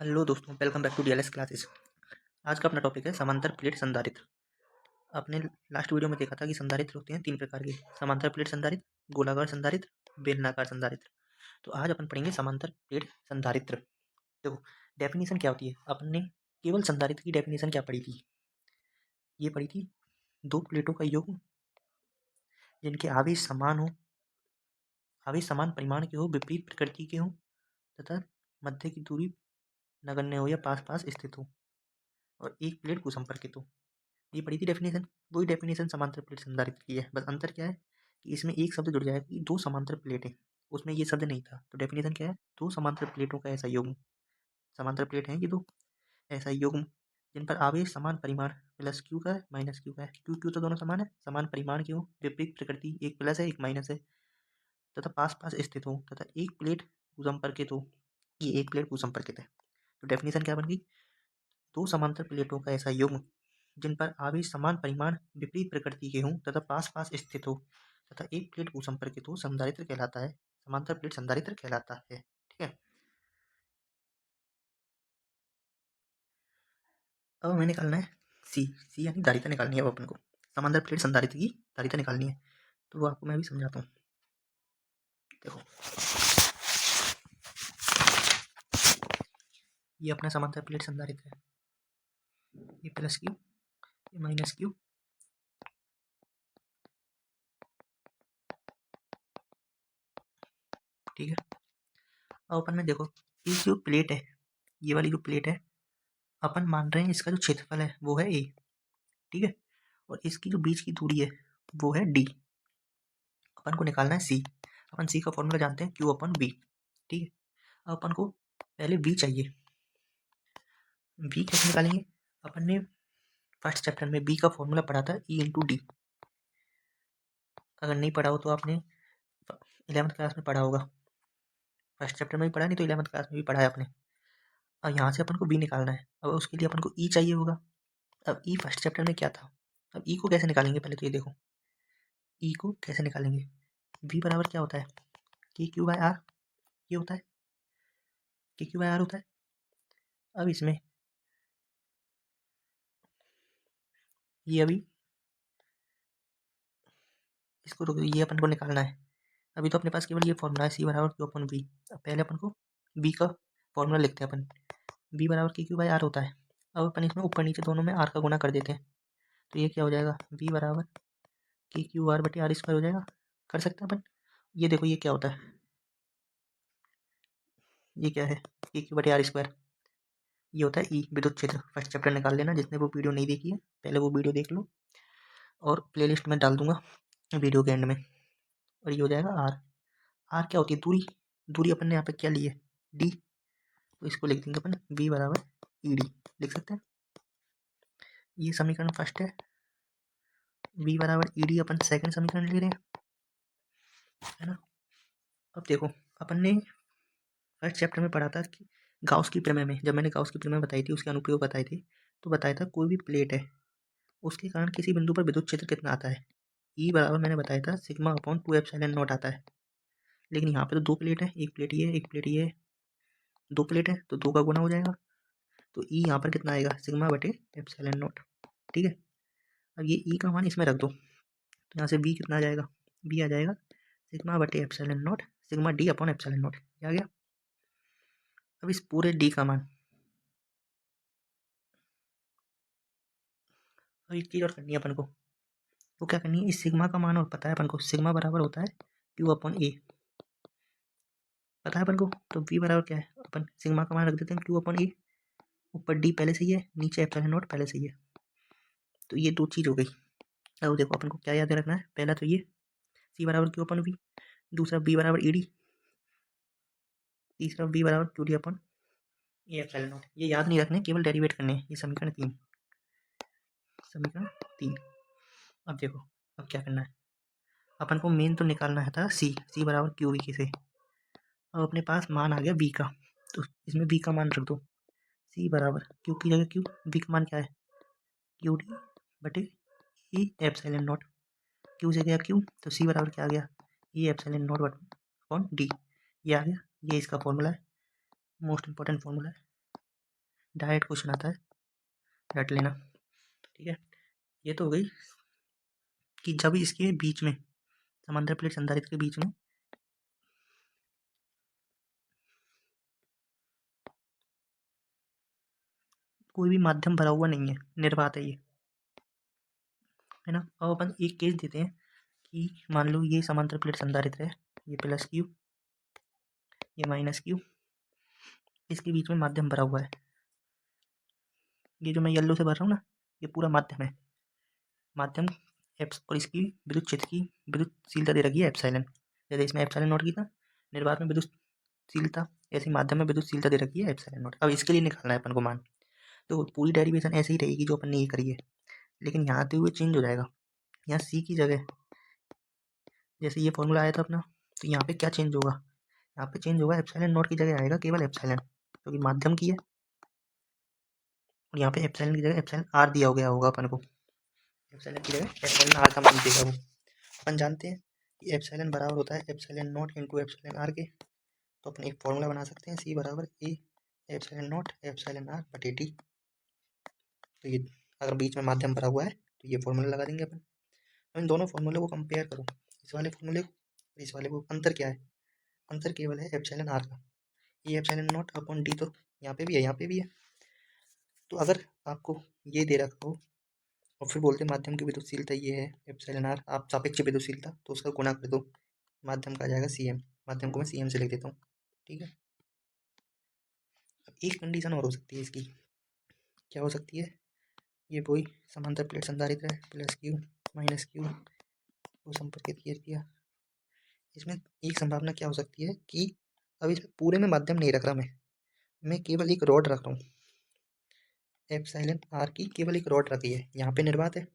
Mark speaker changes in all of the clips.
Speaker 1: Hello दोस्तों, welcome back to DLS classes. आज का अपना टॉपिक है समांतर प्लेट संधारित्र। आपने लास्ट वीडियो में देखा था कि संधारित्र होते हैं तीन प्रकार के: समांतर प्लेट संधारित्र, गोलाकार संधारित्र, बेलनाकार संधारित्र। तो आज अपन पढ़ेंगे समांतर प्लेट संधारित्र। देखो, डेफिनेशन क्या होती है। अपन ने केवल संधारित्र की डेफिनेशन क्या पढ़ी थी? ये पढ़ी थी दो प्लेटों का योग जिनके आवेश समान हो, आवेश समान परिमाण के हो, विपरीत प्रकृति के हो तथा मध्य की दूरी नगण्य हो या पास पास स्थित हो और एक प्लेट कुसंपर्कित हो। ये पढ़ी थी डेफिनेशन। वही डेफिनेशन समांतर प्लेट संधारित्र की है। बस अंतर क्या है कि इसमें एक शब्द जुड़ जाएगा कि दो समांतर प्लेटें, उसमें ये शब्द नहीं था। तो डेफिनेशन क्या है? दो समांतर प्लेटों का ऐसा युग्म, समांतर प्लेट है ये दो, ऐसा युग्म जिन पर आवेश समान परिमाण प्लस क्यू का है माइनस क्यू का है। क्यू क्यू तो दोनों समान है, समान परिमाण की हो, विपरीत प्रकृति, एक प्लस है एक माइनस है, तथा पास पास स्थित हो तथा एक प्लेट कुसंपर्कित हो। ये एक प्लेट कुसंपर्कित है। तो डेफिनेशन क्या बन गई? दो समांतर प्लेटों का ऐसा युग्म जिन पर आवेश समान परिमाण विपरीत प्रकृति के हों तथा पास पास स्थित हो तथा एक प्लेट कुसंपर्कित हो, संधारित्र कहलाता है। समांतर प्लेट संधारित्र कहलाता है। ठीक है। अब हमें निकालना है सी। सी यानी धारिता निकालनी है। अब अपन को समांतर प्लेट संधारित्र की धारिता निकालनी है। तो वो आपको मैं भी समझाता हूँ। देखो, ये अपना समांतर प्लेट संधारित्र है। ये प्लस क्यू, ये माइनस क्यू। ठीक है। अब अपन में देखो, ये जो प्लेट है, ये वाली जो प्लेट है, अपन मान रहे हैं इसका जो क्षेत्रफल है वो है ए। ठीक है। और इसकी जो बीच की दूरी है वो है डी। अपन को निकालना है सी। अपन सी का फॉर्मूला जानते हैं, क्यू अपन बी। ठीक है। अब अपन को पहले बी चाहिए। बी कैसे निकालेंगे? अपन ने फर्स्ट चैप्टर में बी का फॉर्मूला पढ़ा था, ई इंटू डी। अगर नहीं पढ़ा हो तो आपने 11th क्लास में पढ़ा होगा। फर्स्ट चैप्टर में भी पढ़ा, नहीं तो 11th क्लास में भी पढ़ा है आपने। अब यहाँ से अपन को बी निकालना है। अब उसके लिए अपन को ई चाहिए होगा। अब ई फर्स्ट चैप्टर में क्या था? अब ई को कैसे निकालेंगे? पहले तो ये देखो, ई को कैसे निकालेंगे। बी बराबर क्या होता है? के क्यू बाय आर। ये होता है के क्यू बाय आर होता है। अब इसमें ये अभी इसको रोक दो, ये अपन को निकालना है। अभी तो अपने पास केवल ये फॉर्मूला है, सी बराबर क्यू अपन बी। अब पहले अपन को बी का फॉर्मूला लिखते हैं अपन। बी बराबर के क्यू बाई आर होता है। अब अपन इसमें ऊपर नीचे दोनों में आर का गुना कर देते हैं। तो ये क्या हो जाएगा? बी बराबर के क्यू आर बटे आर स्क्वायर हो जाएगा। कर सकते हैं अपन। ये देखो, ये क्या होता है? ये क्या है? के क्यू बटे आर स्क्वायर। ये होता है ई, विद्युत क्षेत्र। फर्स्ट चैप्टर निकाल लेना, जिसने वो वीडियो नहीं देखी है पहले वो वीडियो देख लो, और प्लेलिस्ट में डाल दूंगा वीडियो के एंड में। और ये हो जाएगा आर। आर क्या होती है? दूरी। दूरी अपन ने यहाँ पे क्या ली है? डी। तो इसको लिख देंगे अपन वी बराबर ई डी। लिख सकते हैं। ये समीकरण फर्स्ट है। वी बराबर ई डी अपन सेकंड समीकरण ले रहे हैं, है ना। अब देखो, अपन ने फर्स्ट चैप्टर में पढ़ा था कि गाउस की प्रमेय में, जब मैंने गाउस की प्रमेय बताई थी, उसके अनुप्रयोग बताए थे, तो बताया था कोई भी प्लेट है उसके कारण किसी बिंदु पर विद्युत क्षेत्र कितना आता है। ई बराबर मैंने बताया था सिग्मा अपॉन 2 एप्सिलॉन नॉट आता है। लेकिन यहाँ पे तो दो प्लेट है, एक प्लेट ये है एक प्लेट ये है। दो प्लेट है तो दो का गुना हो जाएगा। तो ई यहाँ पर कितना आएगा? सिग्मा बटे एप्सिलॉन नॉट। ठीक है। अब ये ई का मान इसमें रख दो, तो यहाँ से बी कितना आ जाएगा? बी आ जाएगा सिग्मा बटे epsilon not, sigma D upon epsilon not. क्या आ गया? अब इस पूरे डी का मान, अब एक चीज़ और करनी है अपन को। वो क्या करनी है? इस सिग्मा का मान और पता है अपन को, सिग्मा बराबर होता है क्यू अपॉन ए। पता है अपन को। तो वी बराबर क्या है? अपन सिग्मा का मान रख देते हैं क्यू अपॉन ए। ऊपर डी पहले से ही है, नीचे एप्सिलॉन नॉट पहले से ही है। तो ये दो चीज़ हो गई। अब देखो, अपन को क्या याद रखना है? पहला तो ये सी बराबर क्यू अपॉन वी, दूसरा बी बराबर ई डी, तीसरा बी बराबर Q D upon A epsilon not. ये याद नहीं रखने, केवल डेरिवेट करने हैं। ये समीकरण 3। समीकरण 3। अब देखो, अब क्या करना है? अपन को मेन तो निकालना है था सी। सी बराबर क्यू वी से। अब अपने पास मान आ गया बी का, तो इसमें बी का मान रख दो। सी बराबर क्यू की जगह क्यू, बी का मान क्या है? क्यू डी बटे ई एप्सिलॉन नॉट। क्यू से गया क्यू, तो सी बराबर क्या आ गया? ई एप्सिलॉन नॉट अपॉन डी। ये आ गया। ये इसका फॉर्मूला है, मोस्ट इंपॉर्टेंट फॉर्मूला है। डायरेक्ट क्वेश्चन आता है, रट लेना। ठीक है, ये तो हो गई कि जब इसके बीच में, समांतर प्लेट संधारित्र के बीच में कोई भी माध्यम भरा हुआ नहीं है, निर्वात है ये, है ना। अब अपन एक केस देते हैं कि मान लो ये समांतर प्लेट संधारित्र है, ये प्लस क्यू, ये माइनस क्यू, इसके बीच में माध्यम भरा हुआ है। ये जो मैं येलो से भर रहा हूँ ना, ये पूरा माध्यम है। माध्यम और इसकी विद्युत क्षेत्र की विद्युतशीलता दे रखी है एप्सिलॉन। जैसे इसमें एप्सिलॉन नॉट की था, निर्वात में विद्युतशीलता, ऐसी माध्यम में विद्युतशीलता दे रखी है एप्सिलॉन नॉट। अब इसके लिए निकालना है अपन को मान, तो पूरी डेरिवेशन ऐसे ही रहेगी जो अपन ने ये करी है, लेकिन यहाँ आते हुए चेंज हो जाएगा। यहाँ सी की जगह जैसे ये फॉर्मूला आया था अपना, तो यहाँ पे क्या चेंज होगा, यहाँ पे चेंज होगा, एप्सिलॉन नॉट की जगह आएगा केवल एप्सिलॉन, क्योंकि माध्यम की है। और यहाँ पे एप्सिलॉन की जगह एप्सिलॉन आर दिया गया होगा अपन को, एप्सिलॉन की जगह एप्सिलॉन आर का मान देगा वो। अपन जानते हैं कि एप्सिलॉन बराबर होता है epsilon naught into epsilon r k, तो अपन एक फॉर्मूला बना सकते हैं, सी बराबर A epsilon naught epsilon r बटे टी। तो ये अगर बीच में माध्यम भरा हुआ है तो ये फॉर्मूला लगा देंगे अपन। इन दोनों फॉर्मूले को कंपेयर करो, इस वाले फॉर्मूले को और इस वाले को। अंतर क्या है, अंतर केवल है एप्सिलॉन आर का। ये एप्सिलॉन नॉट अपॉन डी तो यहाँ पे भी है, यहाँ पे भी है। तो अगर आपको ये दे रखा हो और फिर बोलते हैं माध्यम की विद्युतशीलता ये है एप्सिलॉन आर, आप सापेक्ष विद्युतशीलता, तो उसका गुणा कर दो, माध्यम का आ जाएगा सी एम। माध्यम को मैं सी एम से लिख देता हूँ। ठीक है, अब एक कंडीशन और हो सकती है इसकी, क्या हो सकती है, ये वही समांतर प्लेट संधारित्र है, प्लस क्यू माइनस क्यू को संपर्कित किया। इसमें एक संभावना क्या हो सकती है कि अब इसमें पूरे में माध्यम नहीं रख रहा मैं केवल एक रॉड रख रहा हूँ, एप्सिलॉन आर की केवल एक रॉड रखी है। यहाँ पे निर्वात है,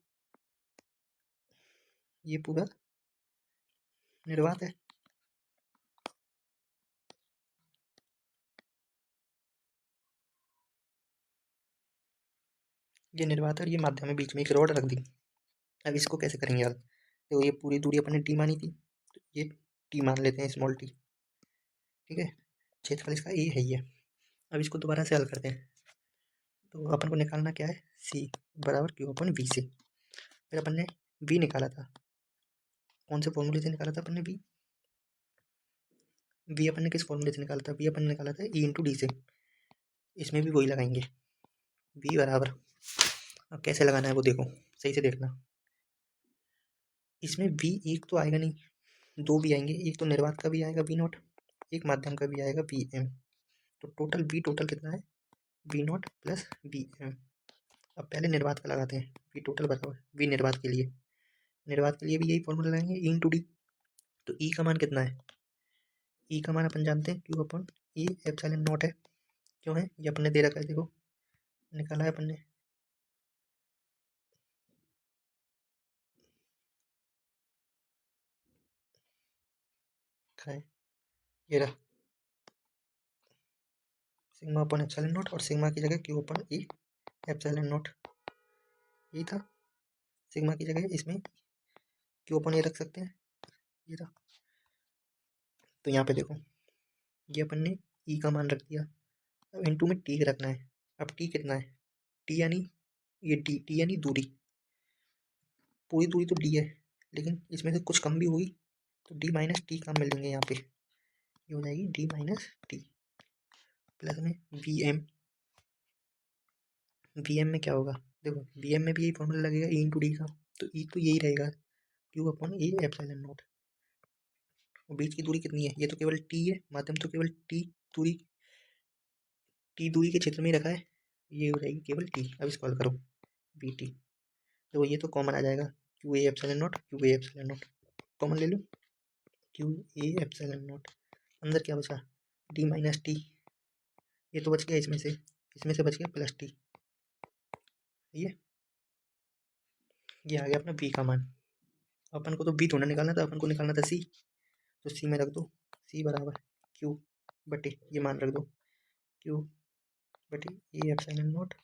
Speaker 1: ये पूरा निर्वात है, ये निर्वात है और ये माध्यम है, बीच में एक रॉड रख दी। अब इसको कैसे करेंगे यार, तो ये पूरी दूरी अपन ने टी मानी थी, तो ये टी मान लेते हैं, स्मॉल टी। ठीक है, क्षेत्रफल इसका ए है ये। अब इसको दोबारा से हल करते हैं, तो अपन को निकालना क्या है, सी बराबर क्यू अपन वी से। फिर अपन ने वी निकाला था, कौन से फॉर्मूले से निकाला था अपन ने वी, वी अपन ने किस फॉर्मूले से निकाला था, वी अपन ने निकाला था ई इंटू डी से। इसमें भी वही लगाएंगे, वी बराबर, अब कैसे लगाना है वो देखो, सही से देखना। इसमें वी एक तो आएगा नहीं, दो भी आएंगे, एक तो निर्वात का भी आएगा वी नॉट, एक माध्यम का भी आएगा वी एम। तो टोटल वी टोटल कितना है, V naught plus V M. अब पहले निर्वात का लगाते हैं, वी टोटल बराबर वी निर्वात के लिए, निर्वात के लिए भी यही फॉर्मूला लगाएंगे, ई इंटू डी। तो ई का मान कितना है, ई का मान अपन जानते हैं Q upon E epsilon not है, क्यों है, ये अपन ने दे रखा है, देखो निकाला है अपन ने। है ये रहा, सिग्मा अपन एप्सिलॉन नॉट, और सिग्मा की जगह Q upon E epsilon not, यही था। सिग्मा की जगह इसमें क्यू अपन ये रख सकते हैं, ये रहा। तो यहाँ पे देखो, ये अपन ने ई का मान रख दिया, अब इनटू में टी रखना है। अब टी कितना है, टी यानी ये डी, टी यानी दूरी, पूरी दूरी तो डी है, लेकिन इसमें से कुछ कम भी होगी, तो डी माइनस टी कम मिलेंगे यहाँ पे, ये हो जाएगी डी माइनस टी प्लस में वी एम। वी एम में क्या होगा, देखो वी एम में भी यही फॉर्मूला लगेगा ई इंटू डी का, तो ई तो यही रहेगा Q upon A epsilon not. और बीच की दूरी कितनी है, ये तो केवल टी है, माध्यम तो केवल टी दूरी, टी दूरी के क्षेत्र में ही रखा है, ये हो जाएगी केवल टी। अब इसको हल करो, बी टी, तो ये तो कॉमन आ जाएगा, Q A epsilon not, Q A epsilon not common ले लो, क्यू ए एप्सिलॉन नॉट, अंदर क्या बचा, डी माइनस टी, ये तो बच गया इसमें से बच गया प्लस टी, ये आ गया अपना बी का मान। अपन को तो बी थोड़ा निकालना था, अपन को निकालना था सी, तो सी में रख दो, सी बराबर क्यू बटे ये मान रख दो, क्यू बटे ए epsilon not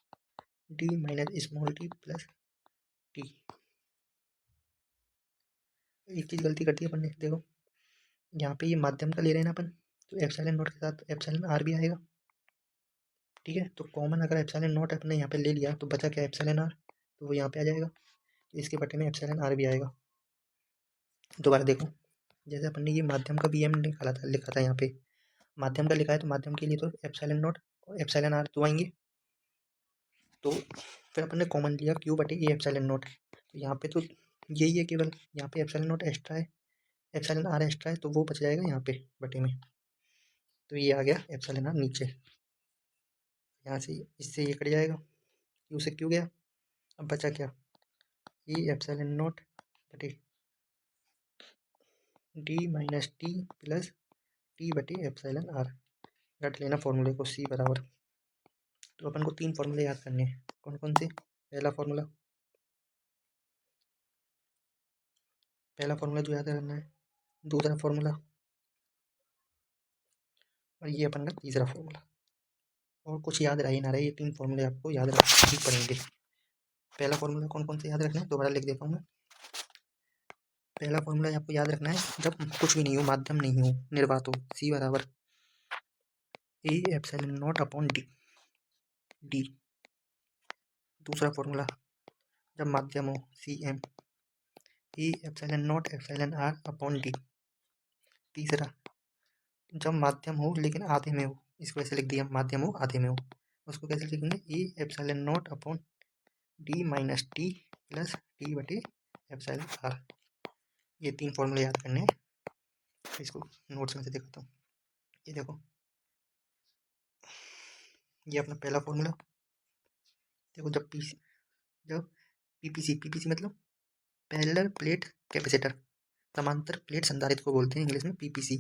Speaker 1: D minus small T plus T. एक चीज़ गलती कर दी अपन ने, देखो यहाँ पे ये माध्यम का ले रहे हैं ना अपन, तो एप्सिलॉन नॉट के साथ एप्सिलॉन आर भी आएगा। ठीक है, तो कॉमन अगर एप्सिलॉन नॉट अपने यहाँ पे ले लिया तो बचा क्या एप्सिलॉन आर, तो वो यहाँ पे आ जाएगा, तो इसके बटे में एप्सिलॉन आर भी आएगा। दोबारा देखो, जैसे अपन ने ये माध्यम का VM लिखा था यहाँ पे, माध्यम का लिखा है तो माध्यम के लिए तो एप्सिलॉन नॉट और एप्सिलॉन आर तो आएंगे, तो फिर अपन ने कॉमन लिया Q बटे ए एप्सिलॉन नॉट, तो यहाँ पे तो यही है केवल, यहाँ पे एप्सिलॉन नॉट एक्स्ट्रा है, एप्सिलॉन आर एक्स्ट्रा है, तो वो बच जाएगा यहाँ पे बटे में, तो ये आ गया एप्सिलॉन आर नीचे, यहाँ से इससे ये कट जाएगा, Q से Q गया, अब बचा क्या, ये एप्सिलॉन नॉट बटे D minus t plus T बटे एप्सिलॉन आर, रट लेना फॉर्मूले को, C बराबर, तो अपन को 3 फॉर्मूले याद करने हैं, कौन कौन से, पहला फॉर्मूला जो याद करना है, दूसरा फॉर्मूला, और ये अपन का तीसरा फॉर्मूला, और कुछ याद रहे ना रहे, ये 3 फॉर्मूले आपको याद रखने ही पड़ेंगे। पहला फॉर्मूला कौन कौन से याद रखना है, दोबारा लिख देता हूँ मैं, पहला फॉर्मूला आपको याद रखना है, जब कुछ भी नहीं हो, माध्यम नहीं हो, निर्वात हो, C बराबर A epsilon naught upon d. दूसरा फॉर्मूला, जब माध्यम हो, CM A epsilon naught epsilon r upon d. तीसरा, जब माध्यम हो लेकिन आधे में हो, इसको ऐसे लिख दिया, माध्यम हो आधे में हो, उसको कैसे लिखेंगे, ए epsilon naught upon D minus t plus T बटे एप्सिलॉन आर। ये 3 फॉर्मूले याद करने हैं, इसको नोट्स में से दिखाता हूँ, ये देखो, ये अपना पहला फॉर्मूला, देखो जब पीपीसी मतलब पैरेलल प्लेट कैपेसिटर, समांतर प्लेट संधारित्र को बोलते हैं इंग्लिश में PPC,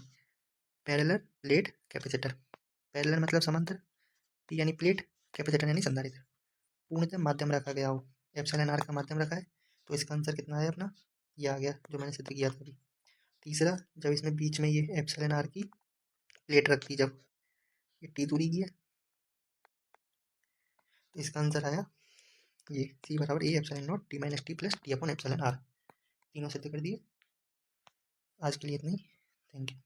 Speaker 1: parallel plate capacitor, parallel मतलब समांतर, पी यानी प्लेट, कैपेसिटर यानी संधारित्र, पूर्णतः माध्यम रखा गया हो, एप्सिलॉन आर का माध्यम रखा है, तो इसका आंसर कितना है अपना, ये आ गया जो मैंने सिद्ध किया था अभी। तीसरा, जब इसमें बीच में ये एप्सिलॉन आर की प्लेट रखती, जब ये टी दूरी की है, तो इसका आंसर आया ये C बराबर A epsilon naught t minus t plus t upon epsilon r, तीनों सिद्ध कर दिए। आज के लिए इतनी, थैंक यू।